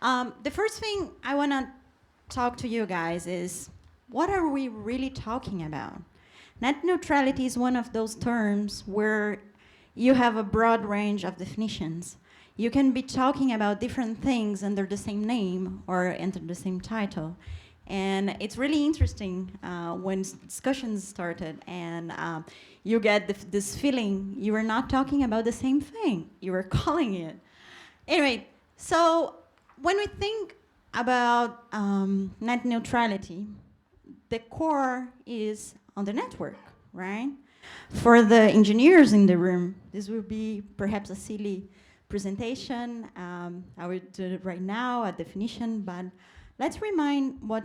The first thing I want to talk to you guys is, what are we really talking about? Net neutrality is one of those terms where you have a broad range of definitions. You can be talking about different things under the same name or under the same title. And it's really interesting when discussions started and you get this feeling you are not talking about the same thing. You are calling it. Anyway, so when we think about net neutrality, the core is on the network, right? For the engineers in the room, this will be perhaps a silly presentation. I will do it right now, a definition, but let's remind what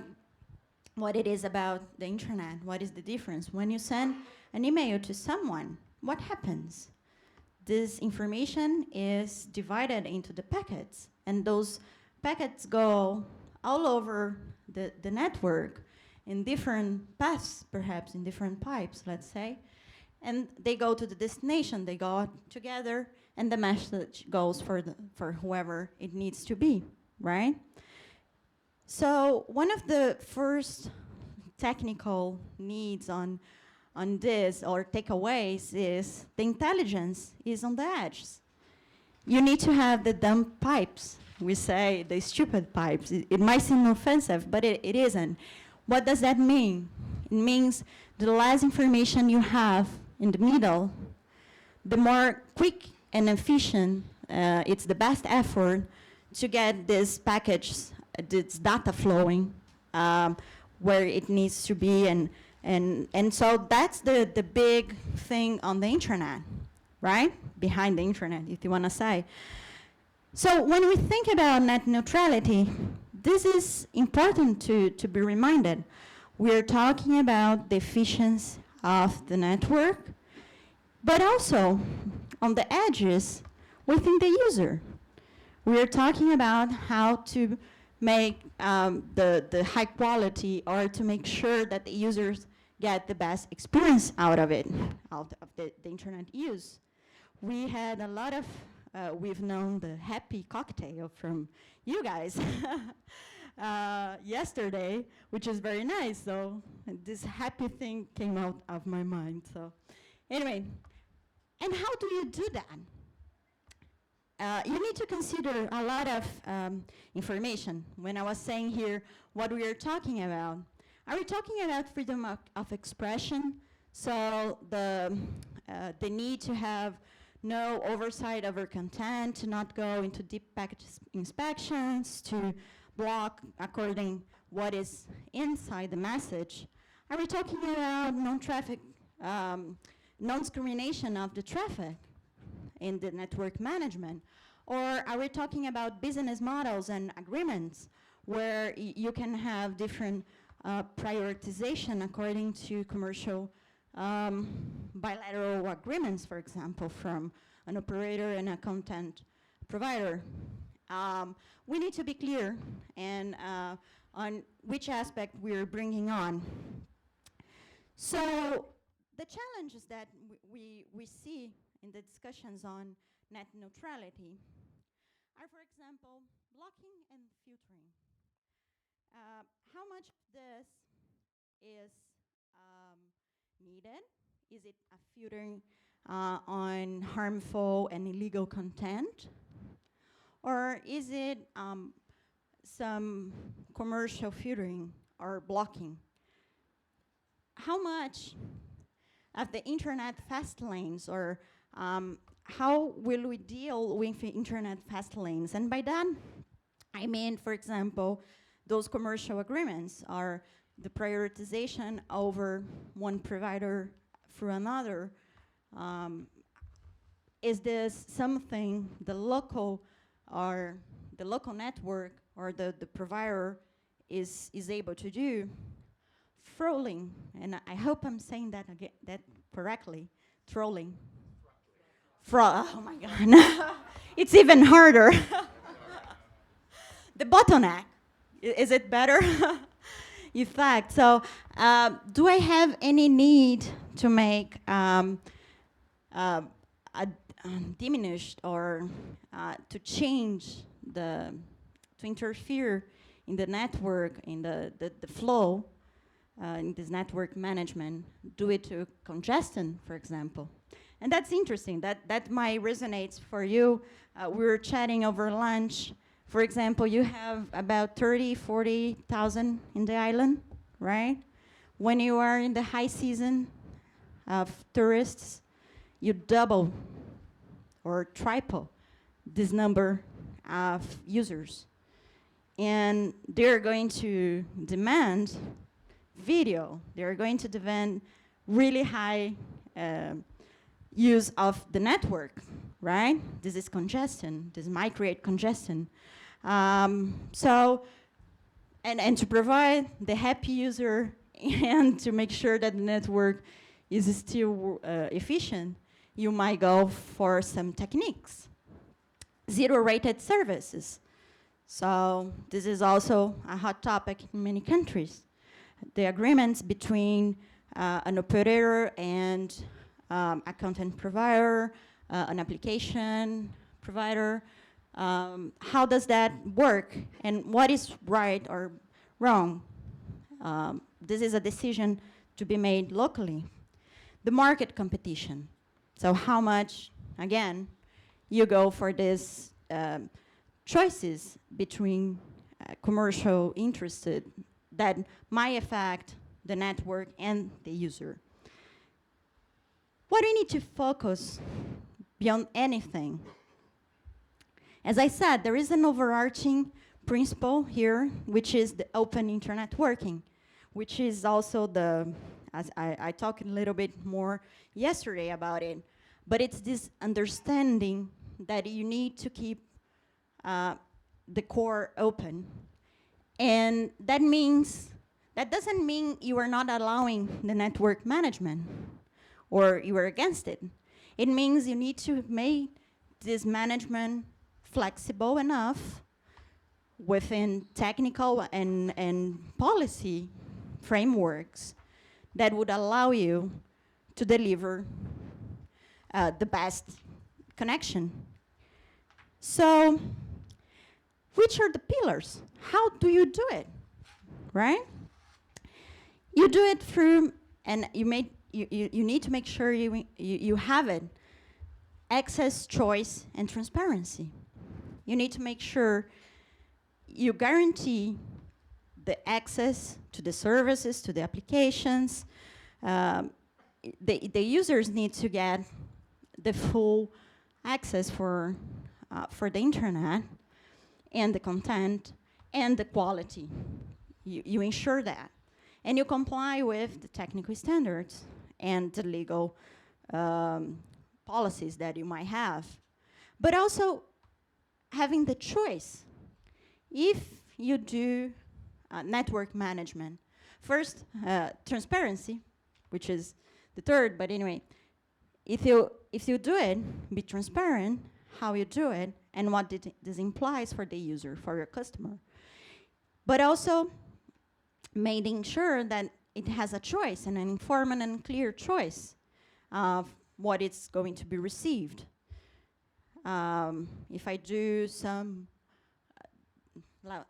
it is about the internet. What is the difference? When you send an email to someone, what happens? This information is divided into the packets, and those packets go all over the network in different paths, perhaps in different pipes, let's say, and they go to the destination, they go together, and the message goes for whoever it needs to be, right? So one of the first technical needs on this, or takeaways, is the intelligence is on the edges. You need to have the dumb pipes. We say the stupid pipes. It might seem offensive, but it isn't. What does that mean? It means the less information you have in the middle, the more quick and efficient, it's the best effort to get this package, this data flowing where it needs to be. And so that's the big thing on the internet, right? Behind the internet, if you want to say. So when we think about net neutrality, this is important to be reminded. We're talking about the efficiency of the network, but also on the edges within the user. We're talking about how to make the high quality, or to make sure that the users get the best experience out of it, out of the internet use. We had a lot of, we've known the happy cocktail from you guys yesterday, which is very nice. So this happy thing came out of my mind. So anyway, and how do you do that? You need to consider a lot of information. When I was saying here what we are talking about, are we talking about freedom of expression? So the need to have no oversight over content, to not go into deep package inspections, to block according what is inside the message. Are we talking about non-traffic, non-discrimination of the traffic in the network management? Or are we talking about business models and agreements where you can have different prioritization according to commercial bilateral agreements, for example, from an operator and a content provider? We need to be clear and on which aspect we're bringing on. So the challenges that we see in the discussions on net neutrality are, for example, blocking and filtering. How much of this is needed? Is it a filtering on harmful and illegal content? Or is it some commercial filtering or blocking? How much of the internet fast lanes, or how will we deal with the internet fast lanes? And by that, I mean, for example, those commercial agreements are the prioritization over one provider through another. Is this something the local network or the provider is able to do? Trolling, and I hope I'm saying that correctly. Trolling. Oh my God. It's even harder. The bottleneck. Is it better? In fact, so do I have any need to make a diminished or to change to interfere in the network, in the flow, in this network management, due to congestion, for example. And that's interesting. That might resonate for you. We were chatting over lunch. For example, you have about 30, 40,000 in the island, right? When you are in the high season of tourists, you double or triple this number of users. And they're going to demand video. They're going to demand really high use of the network, right? This is congestion. This might create congestion. So, and to provide the happy user and to make sure that the network is still efficient, you might go for some techniques. Zero-rated services. So this is also a hot topic in many countries. The agreements between an operator and a content provider, an application provider. How does that work, and what is right or wrong? This is a decision to be made locally. The market competition. So how much, again, you go for these choices between commercial interested that might affect the network and the user. What do you need to focus beyond anything? As I said, there is an overarching principle here, which is the open internet working, which is also the, as I talked a little bit more yesterday about it, but it's this understanding that you need to keep the core open. And that doesn't mean you are not allowing the network management or you are against it. It means you need to make this management flexible enough within technical and policy frameworks that would allow you to deliver the best connection. So, which are the pillars? How do you do it, right? You do it through, and you need to make sure you have it, access, choice, and transparency. You need to make sure you guarantee the access to the services, to the applications. The users need to get the full access for the internet and the content and the quality. You ensure that. And you comply with the technical standards and the legal policies that you might have. But also having the choice. If you do network management, first, transparency, which is the third, but anyway, if you do it, be transparent how you do it and what this implies for the user, for your customer. But also making sure that it has a choice, and an informed and clear choice of what it's going to be received. If I do some,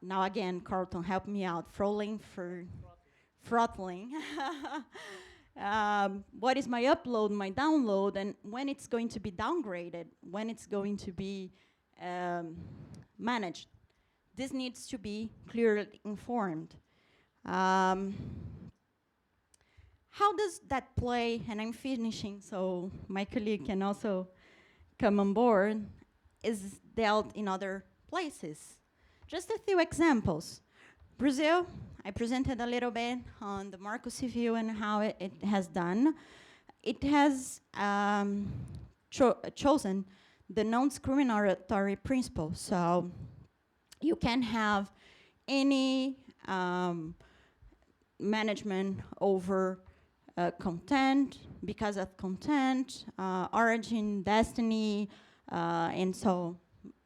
now again, Carlton, help me out, throttling. What is my upload, my download, and when it's going to be downgraded, when it's going to be managed. This needs to be clearly informed. How does that play, and I'm finishing so my colleague can also come on board, is dealt in other places. Just a few examples. Brazil, I presented a little bit on the Marco Civil and how it has done. It has chosen the non-discriminatory principle. So you can have any management over content, because of content, origin, destiny, and so,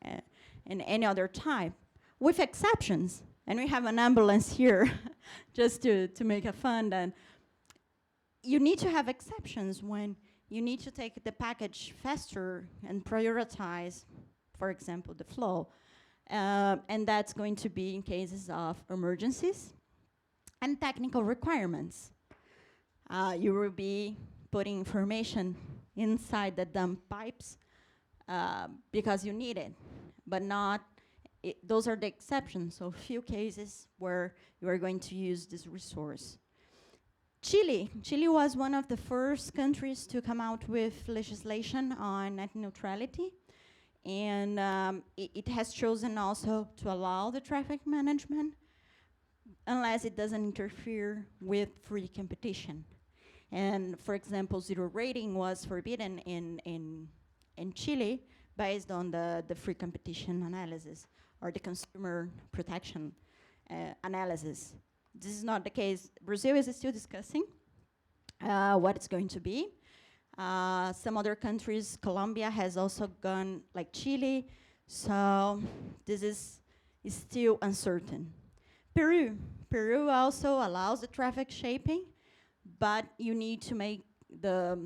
and any other type, with exceptions. And we have an ambulance here, just to make a fun. And you need to have exceptions when you need to take the package faster and prioritize, for example, the flow. And that's going to be in cases of emergencies and technical requirements. You will be putting information inside the dump pipes because you need it, but not, those are the exceptions, so few cases where you are going to use this resource. Chile was one of the first countries to come out with legislation on net neutrality, and it has chosen also to allow the traffic management unless it doesn't interfere with free competition. And for example, zero rating was forbidden in Chile based on the free competition analysis or the consumer protection analysis. This is not the case. Brazil is still discussing what it's going to be. Some other countries, Colombia has also gone like Chile, so this is still uncertain. Peru also allows the traffic shaping, but you need to make the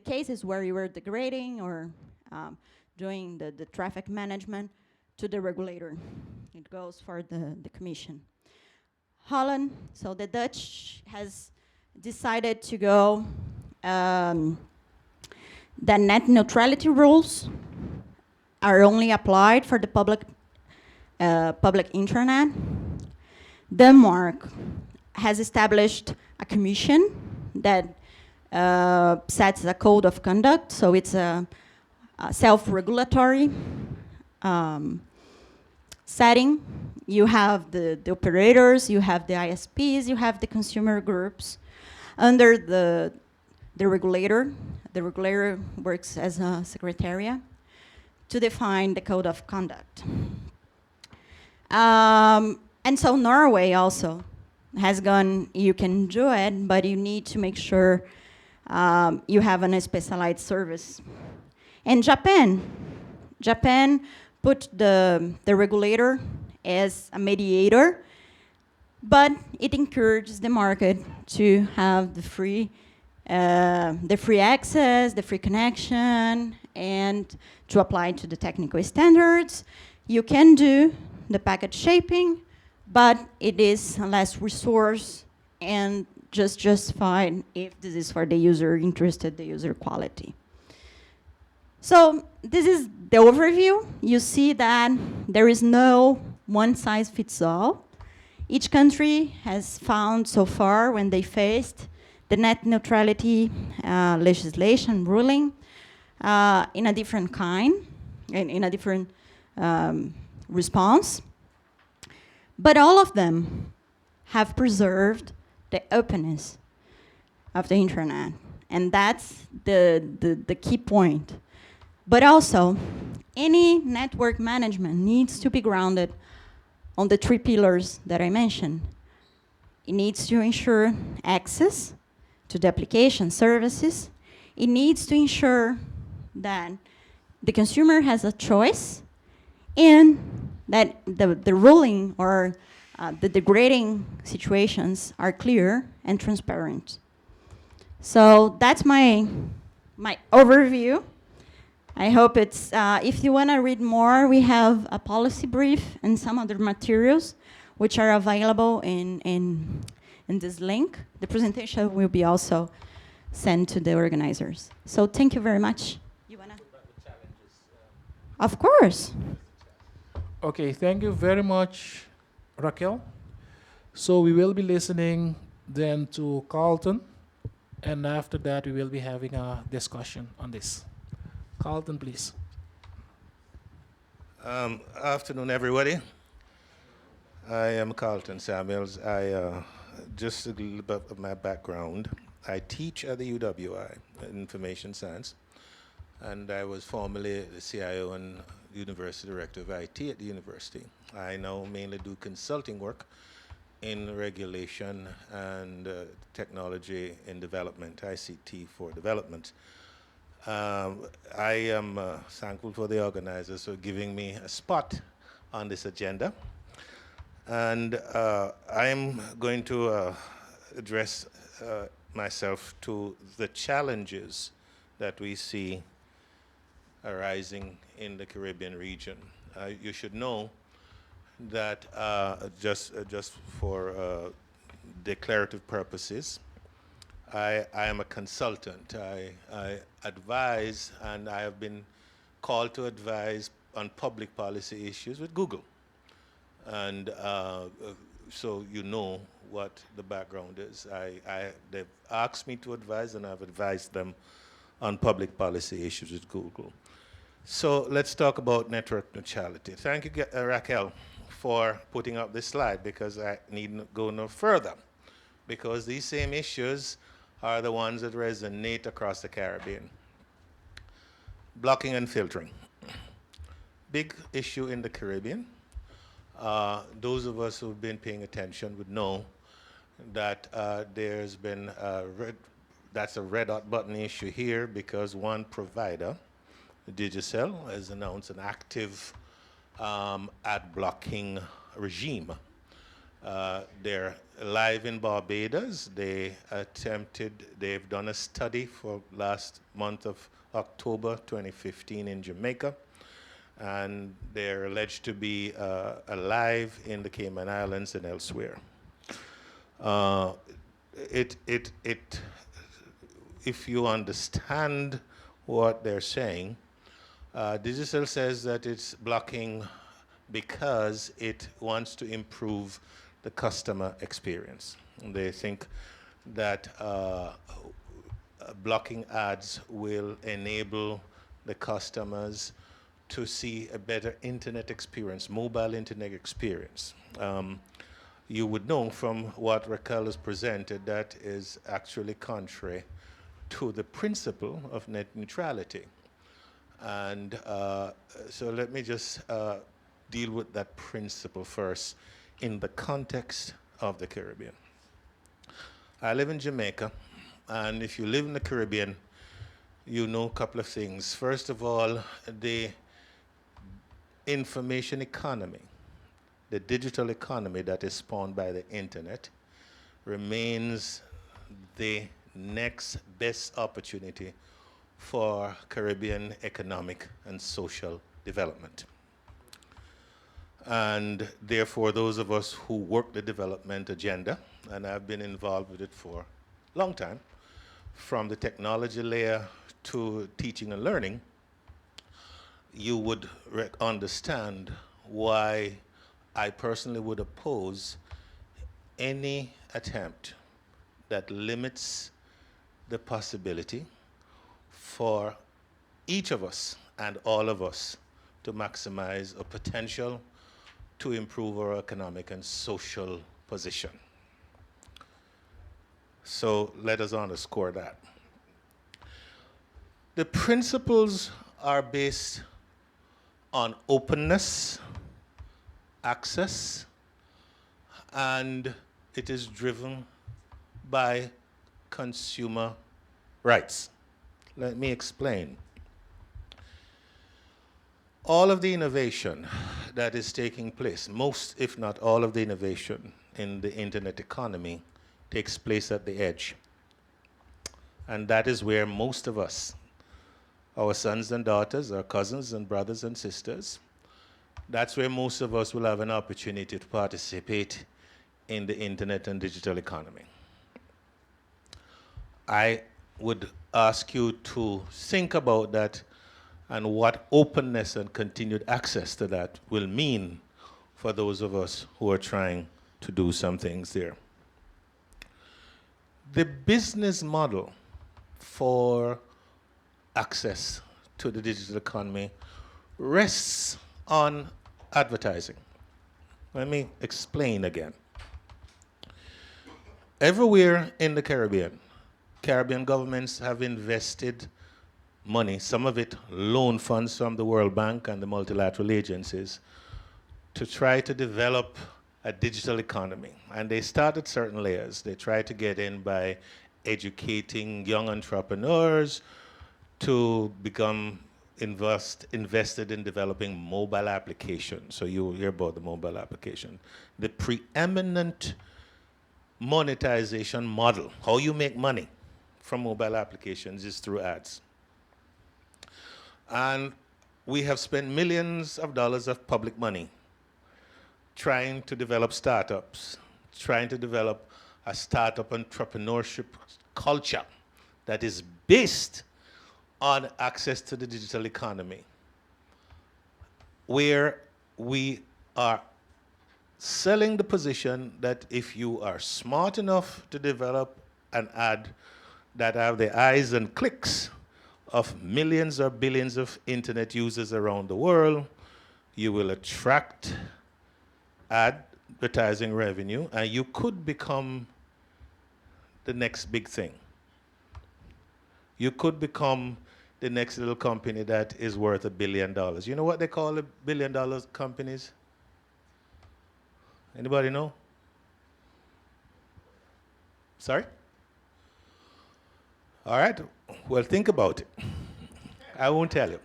cases where you are degrading or doing the traffic management to the regulator. It goes for the commission. Holland, so the Dutch has decided to go the net neutrality rules are only applied for the public internet. Denmark has established a commission that sets a code of conduct, so it's a self-regulatory setting. You have the operators, you have the ISPs, you have the consumer groups. Under the regulator works as a secretariat to define the code of conduct. And so Norway also has gone, you can do it, but you need to make sure you have a specialized service. And Japan put the regulator as a mediator, but it encourages the market to have the free access, the free connection, and to apply to the technical standards. You can do the packet shaping, but it is less resource and just justified if this is for the user interested, the user quality. So this is the overview. You see that there is no one size fits all. Each country has found so far when they faced the net neutrality legislation ruling in a different kind, in a different response. But all of them have preserved the openness of the internet. And that's the key point. But also, any network management needs to be grounded on the three pillars that I mentioned. It needs to ensure access to the application services. It needs to ensure that the consumer has a choice and that the ruling or the degrading situations are clear and transparent. So that's my overview. I hope it's, if you want to read more, we have a policy brief and some other materials which are available in this link. The presentation will be also sent to the organizers. So thank you very much. You want to? Of course. Okay, thank you very much, Raquel. So we will be listening then to Carlton, and after that we will be having a discussion on this. Carlton, please. Afternoon, everybody. I am Carlton Samuels. Just a little bit of my background. I teach at the UWI, Information Science, and I was formerly the CIO and University Director of IT at the university. I now mainly do consulting work in regulation and technology in development, ICT for development. I am thankful for the organizers for giving me a spot on this agenda. And I'm going to address myself to the challenges that we see arising in the Caribbean region. You should know that just for declarative purposes, I am a consultant. I advise, and I have been called to advise on public policy issues with Google. And so you know what the background is. They've asked me to advise, and I've advised them on public policy issues with Google. So let's talk about network neutrality. Thank you, Raquel, for putting up this slide, because I need go no further, because these same issues are the ones that resonate across the Caribbean. Blocking and filtering. Big issue in the Caribbean. Those of us who've been paying attention would know that there's been that's a red hot button issue here, because one provider, Digicel, has announced an active ad blocking regime. They're live in Barbados. They've done a study for last month of October 2015 in Jamaica, and they're alleged to be alive in the Cayman Islands and elsewhere. If you understand what they're saying, Digicel says that it's blocking because it wants to improve the customer experience. They think that blocking ads will enable the customers to see a better internet experience, mobile internet experience. You would know from what Raquel has presented that is actually contrary to the principle of net neutrality. And so let me just deal with that principle first in the context of the Caribbean. I live in Jamaica, and if you live in the Caribbean, you know a couple of things. First of all, the information economy, the digital economy that is spawned by the internet, remains the next best opportunity for Caribbean economic and social development. And therefore, those of us who work the development agenda, and I've been involved with it for a long time, from the technology layer to teaching and learning, you would understand why I personally would oppose any attempt that limits the possibility for each of us and all of us to maximize a potential to improve our economic and social position. So let us underscore that. The principles are based on openness, access, and it is driven by consumer rights. Let me explain. All of the innovation that is taking place, most if not all of the innovation in the internet economy takes place at the edge. And that is where most of us, our sons and daughters, our cousins and brothers and sisters, that's where most of us will have an opportunity to participate in the internet and digital economy. I would ask you to think about that and what openness and continued access to that will mean for those of us who are trying to do some things there. The business model for access to the digital economy rests on advertising. Let me explain again. Everywhere in the Caribbean governments have invested money, some of it loan funds from the World Bank and the multilateral agencies, to try to develop a digital economy. And they start at certain layers. They try to get in by educating young entrepreneurs to become invested in developing mobile applications. So you hear about the mobile application. The preeminent monetization model, how you make money from mobile applications, is through ads. And we have spent millions of dollars of public money trying to develop startups, trying to develop a startup entrepreneurship culture that is based on access to the digital economy, where we are selling the position that if you are smart enough to develop an ad that have the eyes and clicks of millions or billions of internet users around the world, you will attract advertising revenue, and you could become the next big thing. You could become the next little company that is worth $1 billion. You know what they call the $1 billion companies? Anybody know? Sorry? All right, well, think about it. I won't tell you.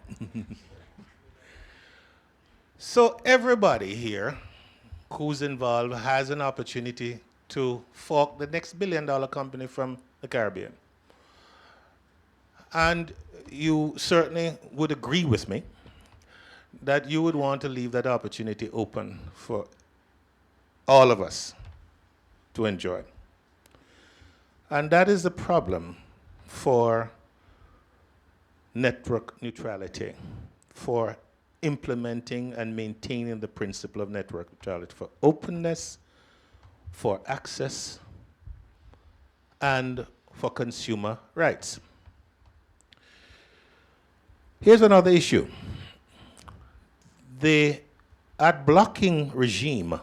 So everybody here who's involved has an opportunity to fork the next $1 billion company from the Caribbean. And you certainly would agree with me that you would want to leave that opportunity open for all of us to enjoy. And that is the problem for network neutrality, for implementing and maintaining the principle of network neutrality, for openness, for access, and for consumer rights. Here's another issue. The ad blocking regime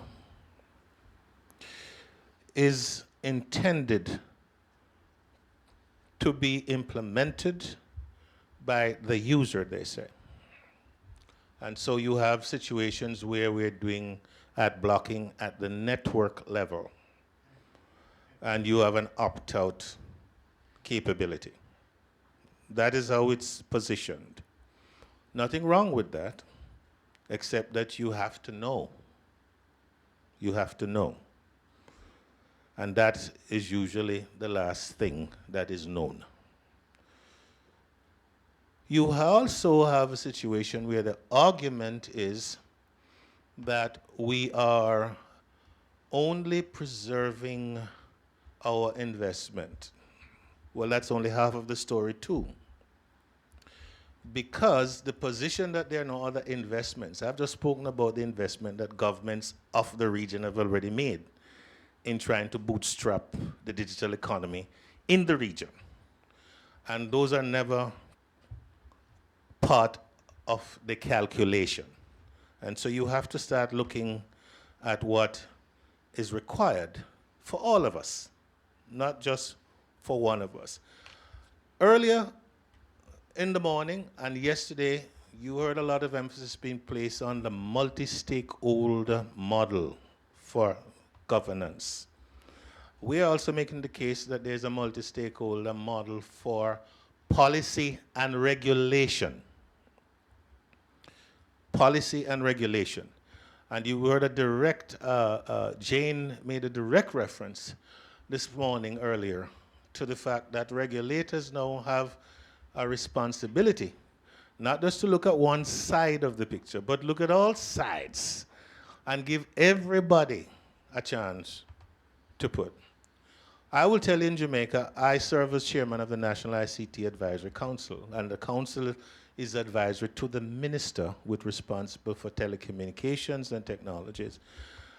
is intended to be implemented by the user, they say. And so you have situations where we're doing ad blocking at the network level, and you have an opt-out capability. That is how it's positioned. Nothing wrong with that, except that you have to know. You have to know. And that is usually the last thing that is known. You also have a situation where the argument is that we are only preserving our investment. Well, that's only half of the story too. Because the position that there are no other investments, I've just spoken about the investment that governments of the region have already made in trying to bootstrap the digital economy in the region. And those are never part of the calculation. And so you have to start looking at what is required for all of us, not just for one of us. Earlier in the morning and yesterday, you heard a lot of emphasis being placed on the multi-stakeholder model for governance. We are also making the case that there's a multi-stakeholder model for policy and regulation. Policy and regulation. And you heard a direct, Jane made a direct reference this morning earlier to the fact that regulators now have a responsibility, not just to look at one side of the picture, but look at all sides and give everybody a chance to put. I will tell you, in Jamaica, I serve as chairman of the National ICT Advisory Council, and the council is advisory to the minister with responsible for telecommunications and technologies.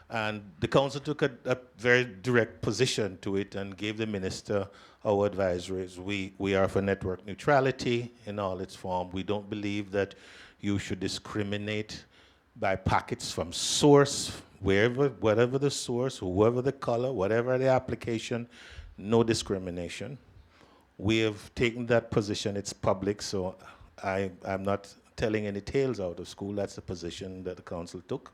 And the council took a very direct position to it and gave the minister our advisories. We are for network neutrality in all its form. We don't believe that you should discriminate by packets from source, whatever the source, whoever the color, whatever the application, no discrimination. We have taken that position. It's public, so I'm not telling any tales out of school. That's the position that the council took.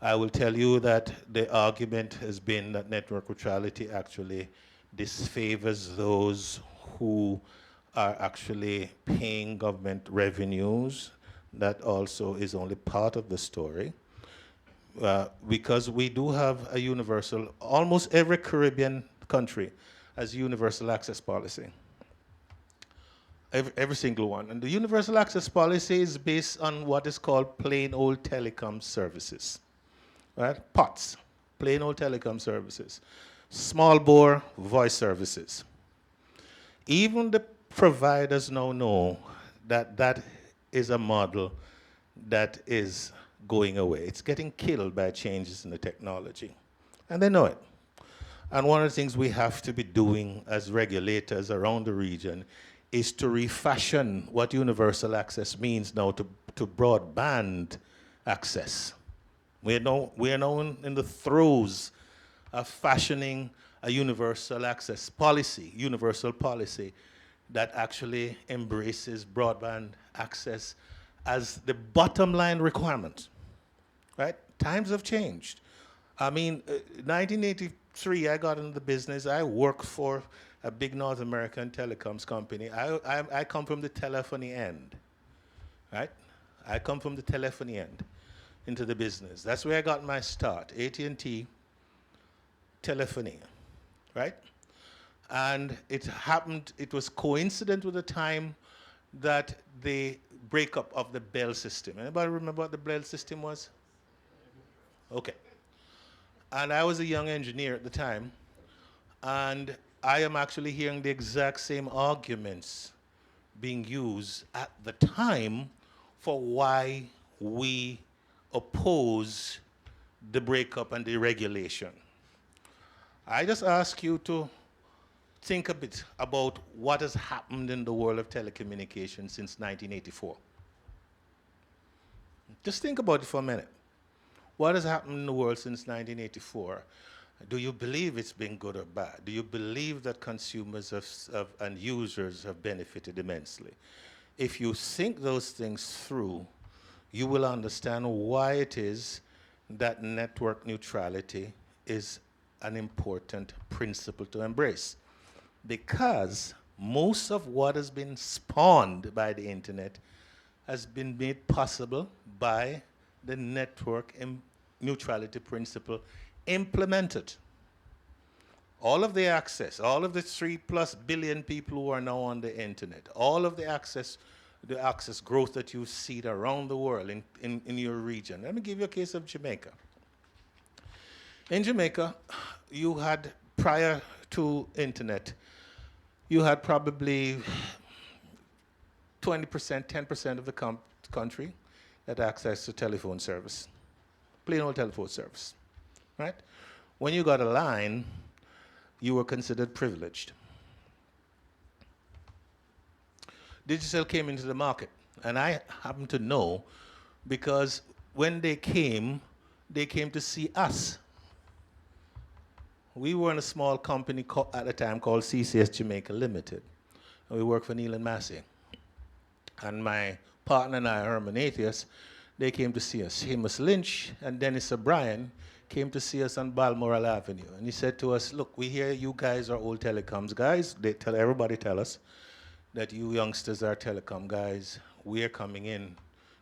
I will tell you that the argument has been that network neutrality actually disfavors those who are actually paying government revenues. That also is only part of the story. Because we do have a universal, almost every Caribbean country has universal access policy. Every single one. And the universal access policy is based on what is called plain old telecom services. right? POTS, plain old telecom services. Small bore voice services. Even the providers now know that that is a model that is going away. It's getting killed by changes in the technology. And they know it. And one of the things we have to be doing as regulators around the region is to refashion what universal access means now to broadband access. We are now in the throes of fashioning a universal access policy, universal policy, that actually embraces broadband access as the bottom line requirement, right? Times have changed. I mean, 1983, I got into the business. I worked for a big North American telecoms company. I come from the telephony end, right? I come from the telephony end into the business. That's where I got my start, AT&T telephony, right? And it happened, it was coincident with the time that the breakup of the Bell system. Anybody remember what the Bell system was? Okay. And I was a young engineer at the time, and I am actually hearing the exact same arguments being used at the time for why we oppose the breakup and the regulation. I just ask you to think a bit about what has happened in the world of telecommunications since 1984. Just think about it for a minute. What has happened in the world since 1984? Do you believe it's been good or bad? Do you believe that consumers and users have benefited immensely? If you think those things through, you will understand why it is that network neutrality is an important principle to embrace. Because most of what has been spawned by the internet has been made possible by the network neutrality principle implemented. All of the access, all of the 3+ billion people who are now on the internet, all of the access growth that you see around the world in your region. Let me give you a case of Jamaica. In Jamaica, you had, prior to internet, you had probably 20%, 10% of the country that had access to telephone service, plain old telephone service, right? When you got a line, you were considered privileged. Digicel came into the market, and I happen to know because when they came to see us. We were in a small company at the time called CCS Jamaica Limited, and we worked for Neil and Massey. And my partner and I, Herman Atheus, they came to see us. Seamus Lynch and Dennis O'Brien came to see us on Balmoral Avenue. And he said to us, look, we hear you guys are old telecoms guys. Everybody tell us that you youngsters are telecom guys. We are coming in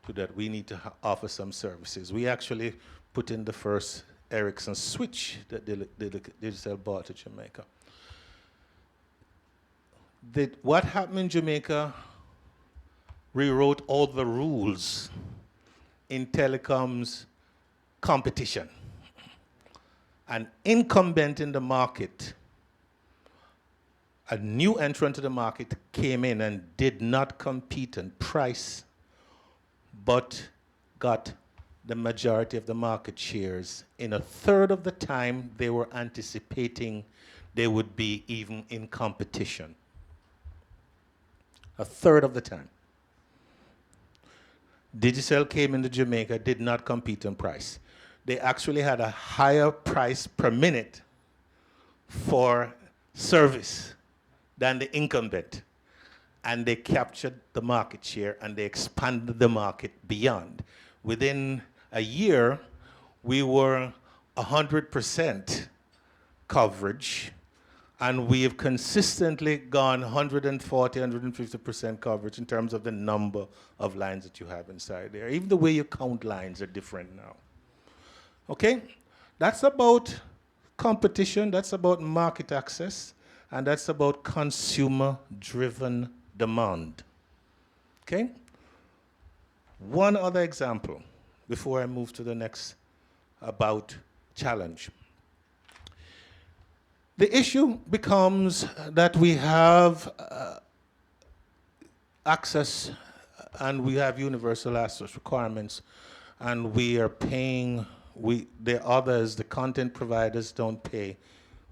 to that. We need to offer some services. We actually put in the first Ericsson switch that Digicel bought to Jamaica. What happened in Jamaica rewrote all the rules in telecoms competition. An incumbent in the market, a new entrant to the market came in and did not compete on price, but got the majority of the market shares. In a third of the time, they were anticipating they would be even in competition. A third of the time. Digicel came into Jamaica, did not compete on price. They actually had a higher price per minute for service than the incumbent. And they captured the market share and they expanded the market beyond. Within a year, we were 100% coverage, and we have consistently gone 140, 150% coverage in terms of the number of lines that you have inside there. Even the way you count lines are different now. Okay? That's about competition, that's about market access, and that's about consumer-driven demand. Okay? One other example before I move to the next about challenge. The issue becomes that we have access and we have universal access requirements, and we are paying, the others, the content providers don't pay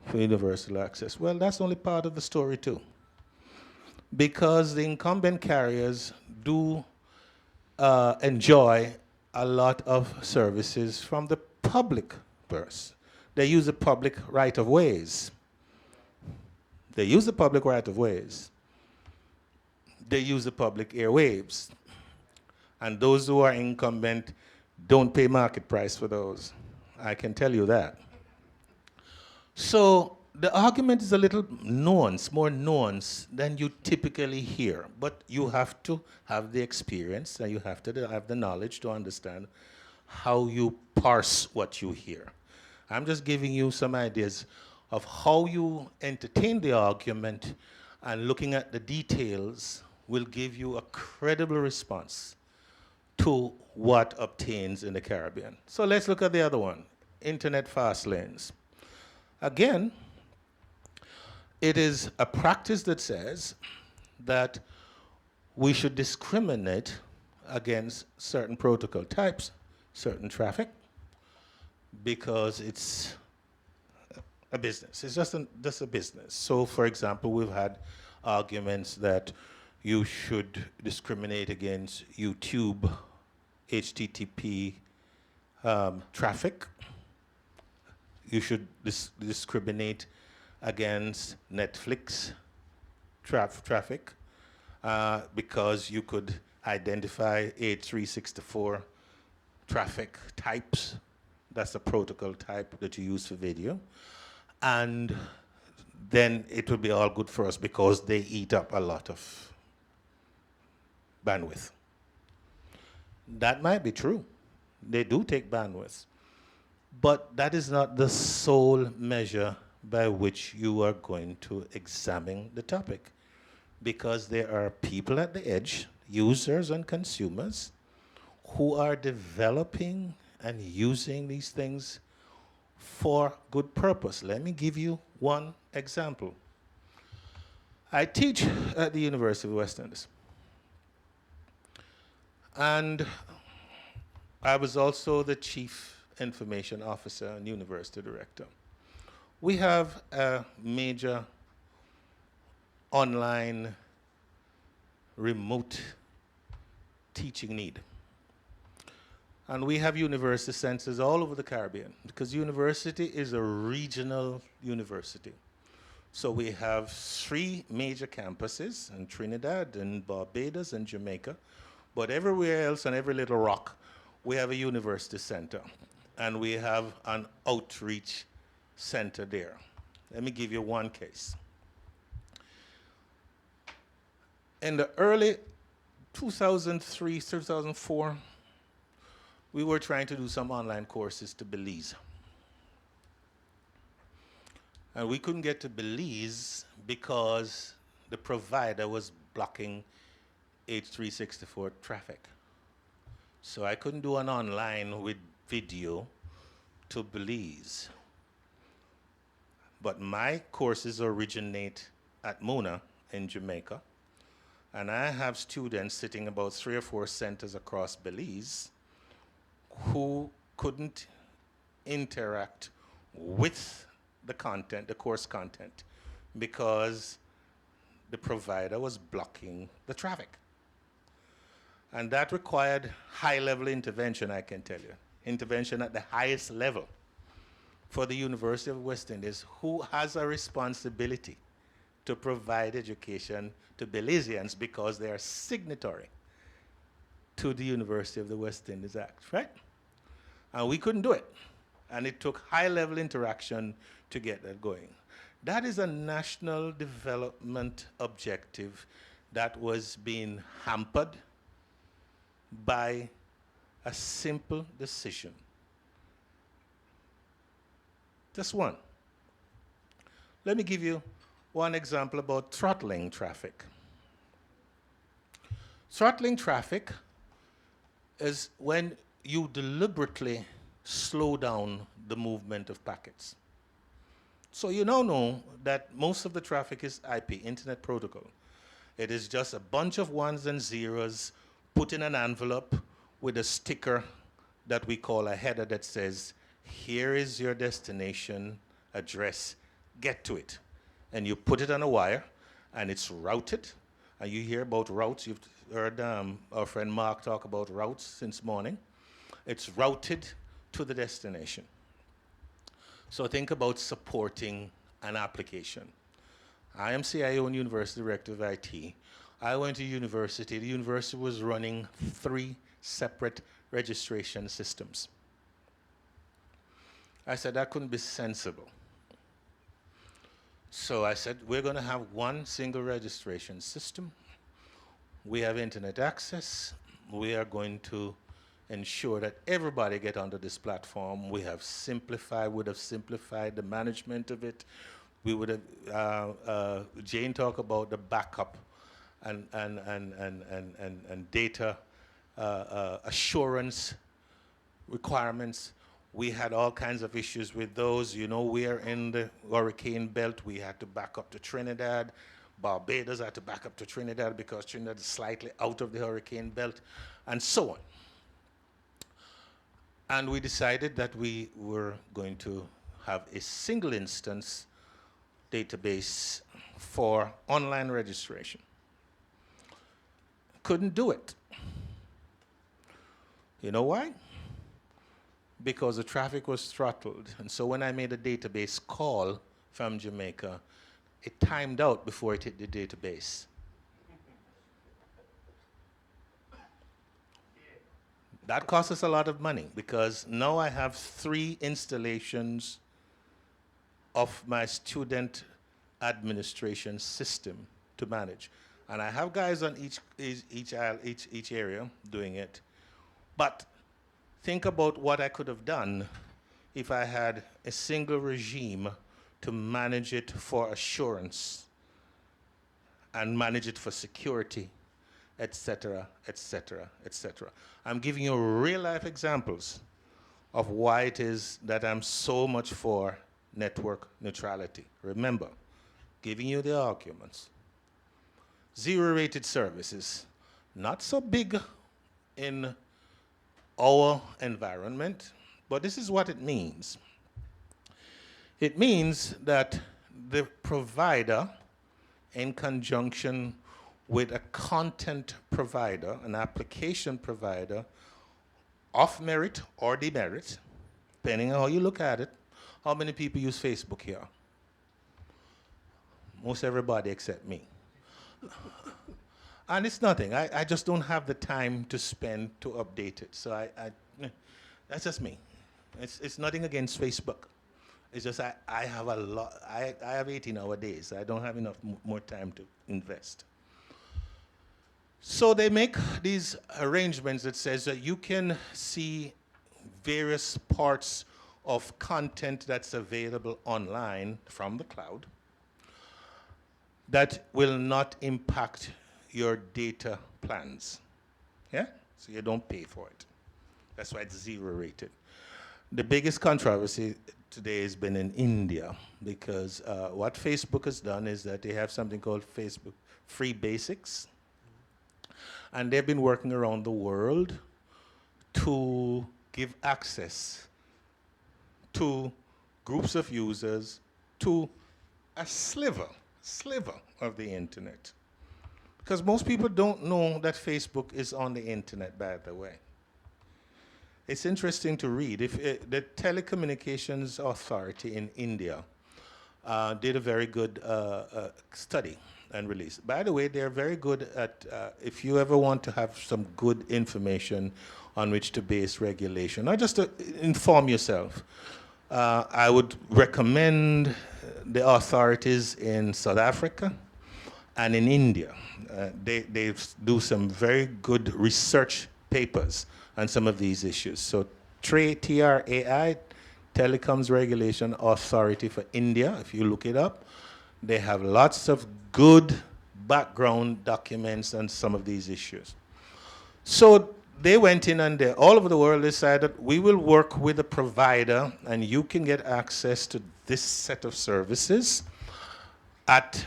for universal access. Well, that's only part of the story too, because the incumbent carriers do enjoy a lot of services from the public purse. They use the public right of ways. They use the public right of ways. They use the public airwaves. And those who are incumbent don't pay market price for those. I can tell you that. So the argument is a little nuanced, more nuanced than you typically hear. But you have to have the experience and you have to have the knowledge to understand how you parse what you hear. I'm just giving you some ideas of how you entertain the argument, and looking at the details will give you a credible response to what obtains in the Caribbean. So let's look at the other one, internet fast lanes. Again, it is a practice that says that we should discriminate against certain protocol types, certain traffic, because it's a business. It's just a business. So, for example, we've had arguments that you should discriminate against YouTube, HTTP traffic. You should discriminate against Netflix traffic because you could identify H364 traffic types. That's a protocol type that you use for video. And then it will be all good for us because they eat up a lot of bandwidth. That might be true. They do take bandwidth. But that is not the sole measure by which you are going to examine the topic, because there are people at the edge, users and consumers, who are developing and using these things for good purpose. Let me give you one example. I teach at the University of West Indies. And I was also the chief information officer and university director. We have a major online remote teaching need. And we have university centers all over the Caribbean, because university is a regional university. So we have 3 major campuses in Trinidad and Barbados and Jamaica. But everywhere else, on every little rock, we have a university center. And we have an outreach center there. Let me give you one case. In the early 2003, 2004, we were trying to do some online courses to Belize. And we couldn't get to Belize because the provider was blocking H364 traffic. So I couldn't do an online with video to Belize. But my courses originate at Mona in Jamaica. And I have students sitting about 3 or 4 centers across Belize who couldn't interact with the content, the course content, because the provider was blocking the traffic. And that required high-level intervention, I can tell you. Intervention at the highest level for the University of West Indies, who has a responsibility to provide education to Belizeans because they are signatory to the University of the West Indies Act, right? And we couldn't do it. And it took high-level interaction to get that going. That is a national development objective that was being hampered by a simple decision. Just one. Let me give you one example about throttling traffic. Throttling traffic is when you deliberately slow down the movement of packets. So you now know that most of the traffic is IP, Internet Protocol. It is just a bunch of ones and zeros put in an envelope with a sticker that we call a header that says, here is your destination address, get to it. And you put it on a wire, and it's routed. And you hear about routes. You've heard our friend Mark talk about routes since morning. It's routed to the destination. So think about supporting an application. I am CIO and University Director of IT. I went to university. The university was running 3 separate registration systems. I said that couldn't be sensible. So I said, we're going to have one single registration system. We have internet access. We are going to ensure that everybody get onto this platform. We have would have simplified the management of it. We would have, Jane talked about the backup and data assurance requirements. We had all kinds of issues with those. You know, we are in the hurricane belt. We had to back up to Trinidad. Barbados had to back up to Trinidad because Trinidad is slightly out of the hurricane belt, and so on. And we decided that we were going to have a single instance database for online registration. Couldn't do it. You know why? Because the traffic was throttled. And so when I made a database call from Jamaica, it timed out before it hit the database. That cost us a lot of money because now I have 3 installations of my student administration system to manage. And I have guys on each area doing it. But think about what I could have done if I had a single regime to manage it for assurance and manage it for security, etc., etc., etc. I'm giving you real-life examples of why it is that I'm so much for network neutrality. Remember, giving you the arguments. Zero-rated services, not so big in our environment, but this is what it means. It means that the provider, in conjunction with a content provider, an application provider, of merit or demerit, depending on how you look at it. How many people use Facebook here? Most everybody except me. And it's nothing. I just don't have the time to spend to update it. So that's just me. It's nothing against Facebook. It's just I have a lot. I have 18-hour days. I don't have enough more time to invest. So they make these arrangements that says that you can see various parts of content that's available online from the cloud that will not impact your data plans. Yeah? So you don't pay for it. That's why it's zero rated. The biggest controversy today has been in India because what Facebook has done is that they have something called Facebook Free Basics. And they've been working around the world to give access to groups of users to a sliver of the internet. Because most people don't know that Facebook is on the internet, by the way. It's interesting to read. The Telecommunications Authority in India did a very good study and release. By the way, they're very good at, if you ever want to have some good information on which to base regulation, or just to inform yourself, I would recommend the authorities in South Africa and in India. They do some very good research papers on some of these issues. So TRAI, Telecoms Regulation Authority for India, if you look it up, they have lots of good background documents on some of these issues. So they went in and they, all over the world decided we will work with a provider and you can get access to this set of services at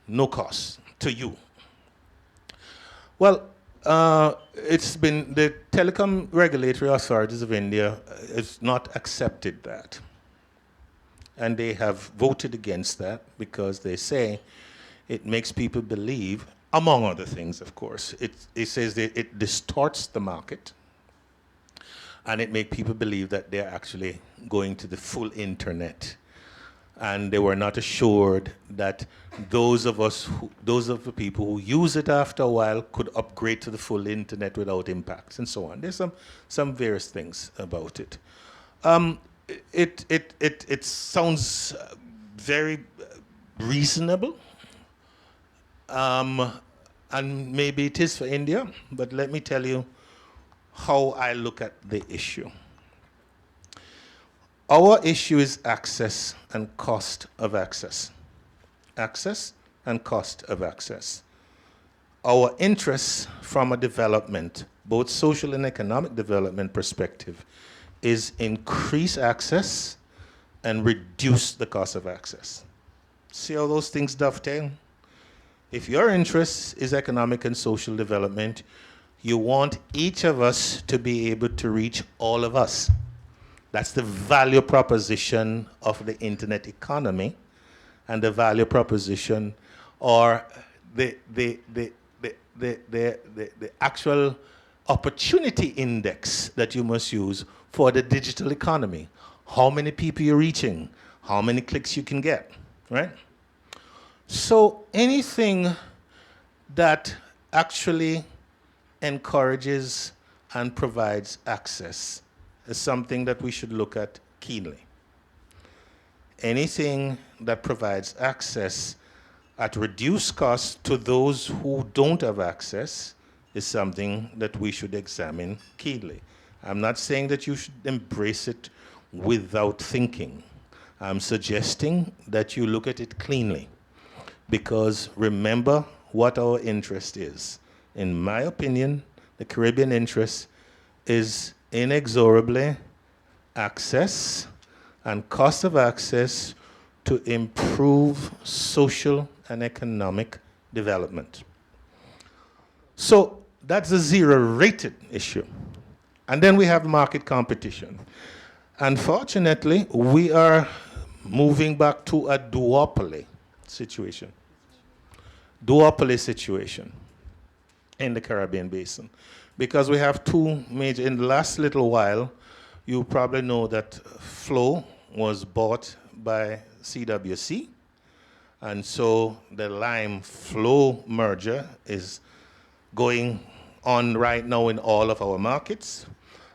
no cost to you. Well, it's been the telecom regulatory authorities of India has not accepted that. And they have voted against that because they say it makes people believe, among other things, of course, it says that it distorts the market and it makes people believe that they're actually going to the full internet. And they were not assured that those of the people who use it after a while could upgrade to the full internet without impacts and so on. There's some various things about it. It sounds very reasonable, and maybe it is for India, but let me tell you how I look at the issue. Our issue is access and cost of access. Access and cost of access. Our interests from a development, both social and economic development perspective, is increase access and reduce the cost of access. See how those things dovetail? If your interest is economic and social development, you want each of us to be able to reach all of us. That's the value proposition of the internet economy, and the value proposition, or the actual opportunity index that you must use for the digital economy. How many people you're reaching, how many clicks you can get, right? So anything that actually encourages and provides access is something that we should look at keenly. Anything that provides access at reduced cost to those who don't have access is something that we should examine keenly. I'm not saying that you should embrace it without thinking. I'm suggesting that you look at it cleanly, because remember what our interest is. In my opinion, the Caribbean interest is inexorably access and cost of access to improve social and economic development. So that's a zero-rated issue. And then we have market competition. Unfortunately, we are moving back to a duopoly situation. Duopoly situation in the Caribbean basin. Because we have two major, in the last little while, you probably know that Flow was bought by CWC. And so the Lime Flow merger is going on right now in all of our markets.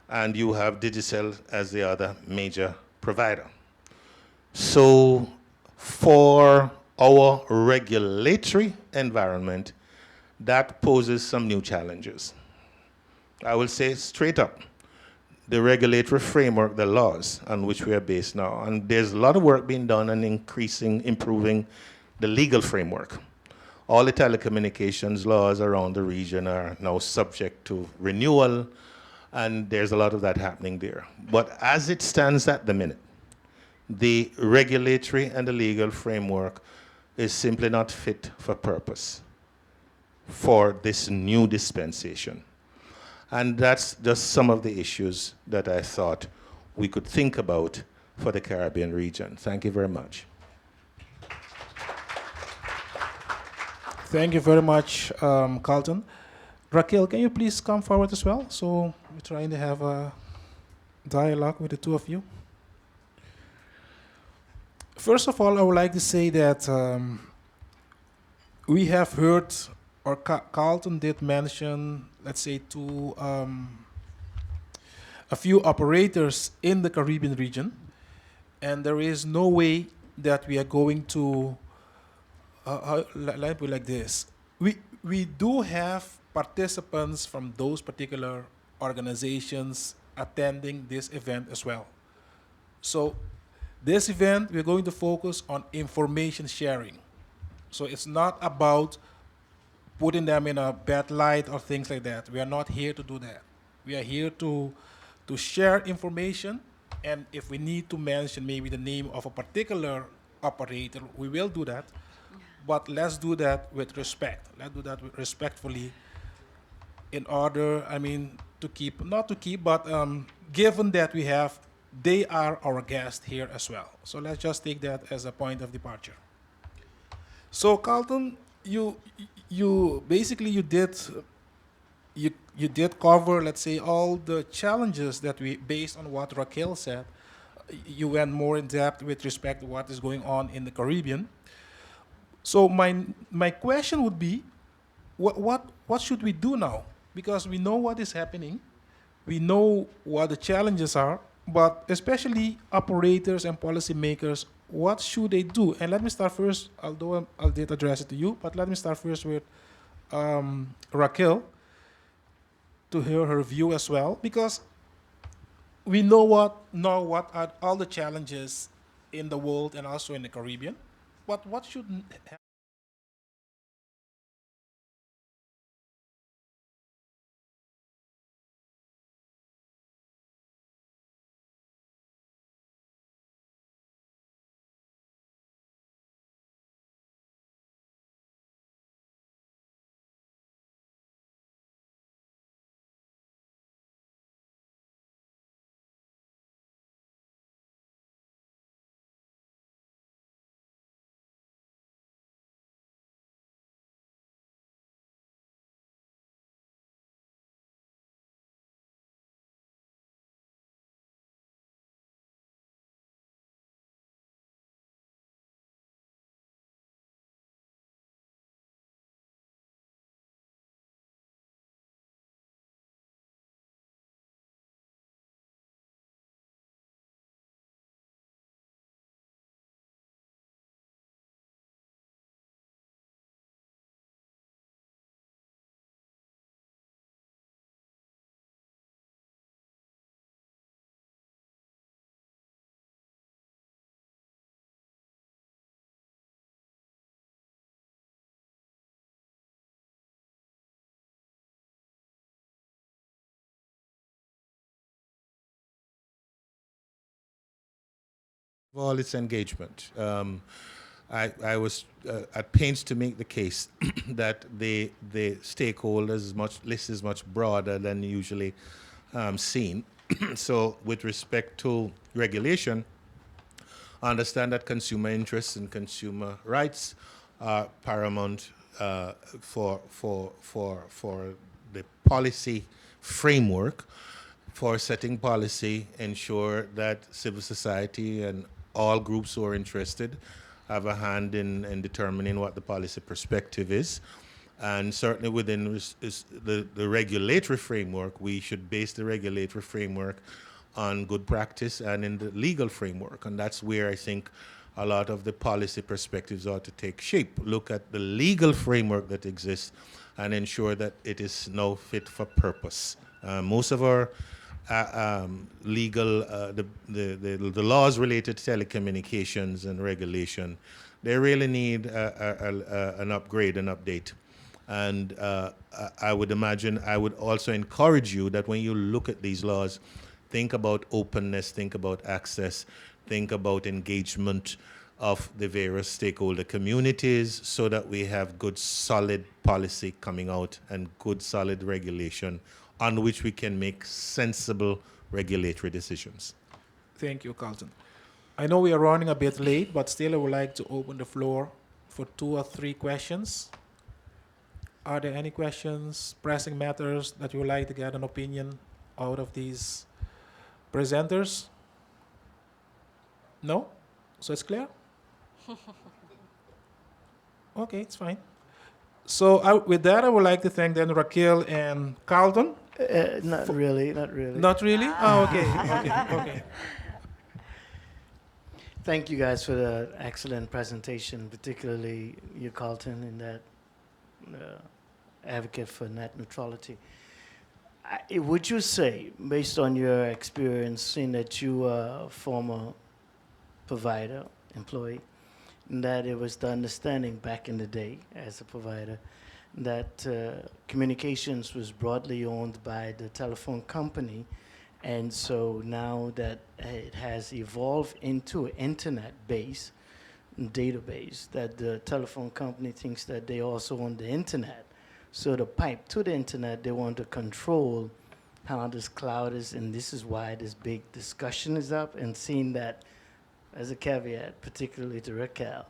And you have Digicel as the other major provider. So for our regulatory environment, that poses some new challenges. I will say straight up, the regulatory framework, the laws on which we are based now, and there's a lot of work being done on improving the legal framework. All the telecommunications laws around the region are now subject to renewal, and there's a lot of that happening there. But as it stands at the minute, the regulatory and the legal framework is simply not fit for purpose for this new dispensation. And that's just some of the issues that I thought we could think about for the Caribbean region. Thank you very much. Thank you very much, Carlton. Raquel, can you please come forward as well? So we're trying to have a dialogue with the two of you. First of all, I would like to say that we have heard, or Carlton did mention, let's say, to a few operators in the Caribbean region, and there is no way that we are going to like this. We do have participants from those particular organizations attending this event as well. So this event, we're going to focus on information sharing. So it's not about putting them in a bad light or things like that. We are not here to do that. We are here to share information, and if we need to mention maybe the name of a particular operator, we will do that. But let's do that with respect. Let's do that with respectfully in order, I mean, to keep, not to keep, but given that we have, they are our guest here as well. So let's just take that as a point of departure. So Carlton, you basically you did cover, let's say, all the challenges that we, based on what Raquel said, you went more in depth with respect to what is going on in the Caribbean. So my question would be, what should we do now? Because we know what is happening, we know what the challenges are, but especially operators and policymakers, what should they do? And let me start first, although I did address it to you, but let me start first with Raquel to hear her view as well, because we know what are all the challenges in the world and also in the Caribbean, but what should Of all, its engagement. I was at pains to make the case that the stakeholders list is much broader than usually seen. So, with respect to regulation, understand that consumer interests and consumer rights are paramount for the policy framework for setting policy, ensure that civil society and all groups who are interested have a hand in determining what the policy perspective is. And certainly within the regulatory framework, we should base the regulatory framework on good practice and in the legal framework. And that's where I think a lot of the policy perspectives ought to take shape. Look at the legal framework that exists and ensure that it is now fit for purpose. Most of our legal, the laws related to telecommunications and regulation, they really need an upgrade, an update. And I would imagine, I would also encourage you that when you look at these laws, think about openness, think about access, think about engagement of the various stakeholder communities so that we have good, solid policy coming out and good, solid regulation on which we can make sensible regulatory decisions. Thank you, Carlton. I know we are running a bit late, but still I would like to open the floor for 2 or 3 questions. Are there any questions, pressing matters that you would like to get an opinion out of these presenters? No? So it's clear? Okay, it's fine. So with that, I would like to thank then Raquel and Carlton. Not really, not really. Not really? Oh, okay, okay. Thank you guys for the excellent presentation, particularly you, Carlton, in that advocate for net neutrality. Would you say, based on your experience, seeing that you are a former provider, employee, that it was the understanding back in the day as a provider that communications was broadly owned by the telephone company, and so now that it has evolved into an internet-based database, that the telephone company thinks that they also own the internet. So the pipe to the internet, they want to control how this cloud is, and this is why this big discussion is up. And seeing that as a caveat, particularly to Raquel,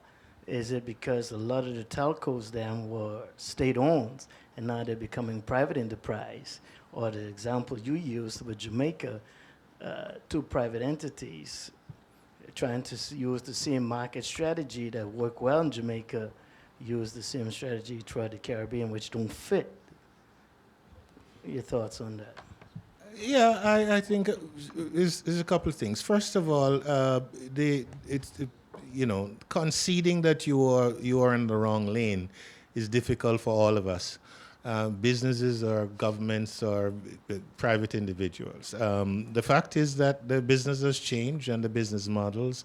is it because a lot of the telcos then were state-owned, and now they're becoming private enterprise? Or the example you used with Jamaica, two private entities trying to use the same market strategy that worked well in Jamaica, use the same strategy throughout the Caribbean, which don't fit. Your thoughts on that? Yeah, I think there's a couple of things. First of all, conceding that you are in the wrong lane is difficult for all of us, businesses or governments or private individuals. The fact is that the business has changed, and the business models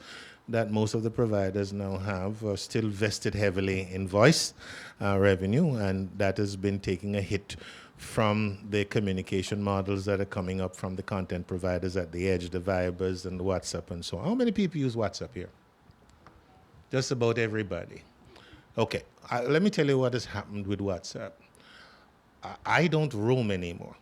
that most of the providers now have are still vested heavily in voice revenue, and that has been taking a hit from the communication models that are coming up from the content providers at the edge, the Vibers and the WhatsApp and so on. How many people use WhatsApp here? Just about everybody. Okay, let me tell you what has happened with WhatsApp. I don't roam anymore.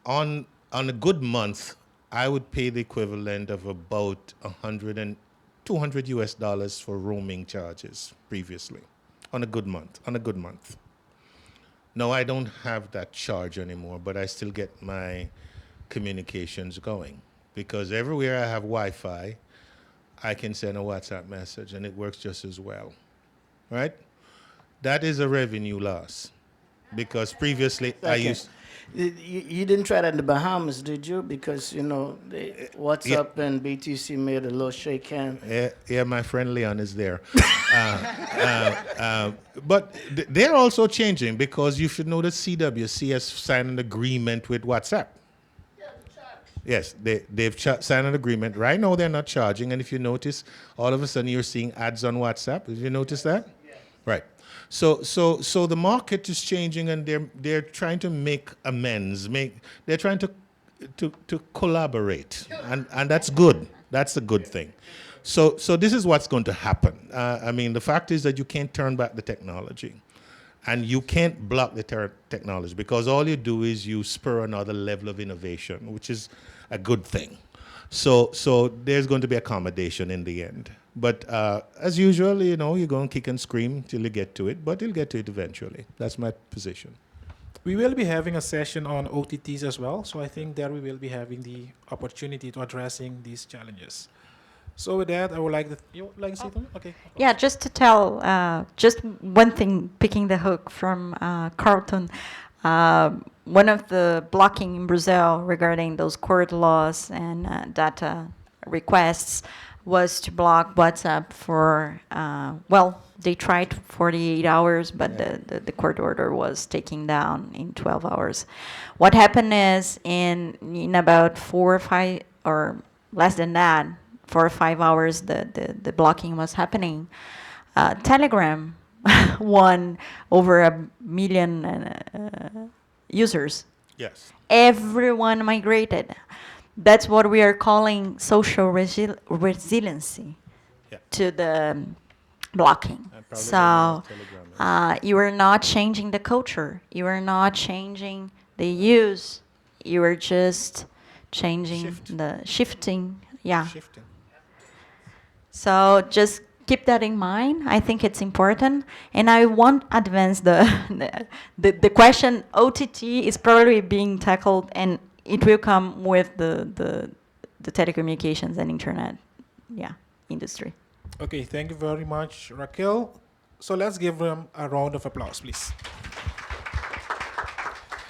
On a good month, I would pay the equivalent of about $200 US for roaming charges previously. On a good month. No, I don't have that charge anymore, but I still get my communications going. Because everywhere I have Wi-Fi, I can send a WhatsApp message, and it works just as well. Right? That is a revenue loss. Because previously I used... You didn't try that in the Bahamas, did you? Because, WhatsApp and BTC made a little shake hand. Yeah, my friend Leon is there. But they're also changing, because you should know that CWC has signed an agreement with WhatsApp. Yes, they've signed an agreement. Right now they're not charging, and if you notice, all of a sudden you're seeing ads on WhatsApp. Did you notice that? Yes. Right. So the market is changing, and they're trying to make amends. They're trying to collaborate, and that's good. That's a good thing. So this is what's going to happen. The fact is that you can't turn back the technology, and you can't block the technology, because all you do is you spur another level of innovation, which is a good thing. So there's going to be accommodation in the end. But as usual, you're going to kick and scream till you get to it, but you'll get to it eventually. That's my position. We will be having a session on OTTs as well, so I think there we will be having the opportunity to addressing these challenges. So with that, I would like you would like to say something? Okay. Yeah, just to tell, just one thing, picking the hook from Carlton. One of the blocking in Brazil regarding those court laws and data requests was to block WhatsApp for, they tried 48 hours, but the court order was taken down in 12 hours. What happened is in about 4 or 5, or less than that, 4 or 5 hours, the blocking was happening. Telegram won over 1 million users. Yes. Everyone migrated. That's what we are calling social resiliency to the blocking. So you are not changing the culture. You are not changing the use. You are just changing shifting. Yeah. Shifting. So just keep that in mind. I think it's important. And I won't advance the question. OTT is probably being tackled, and it will come with the telecommunications and internet industry. Okay, thank you very much, Raquel. So let's give them a round of applause, please.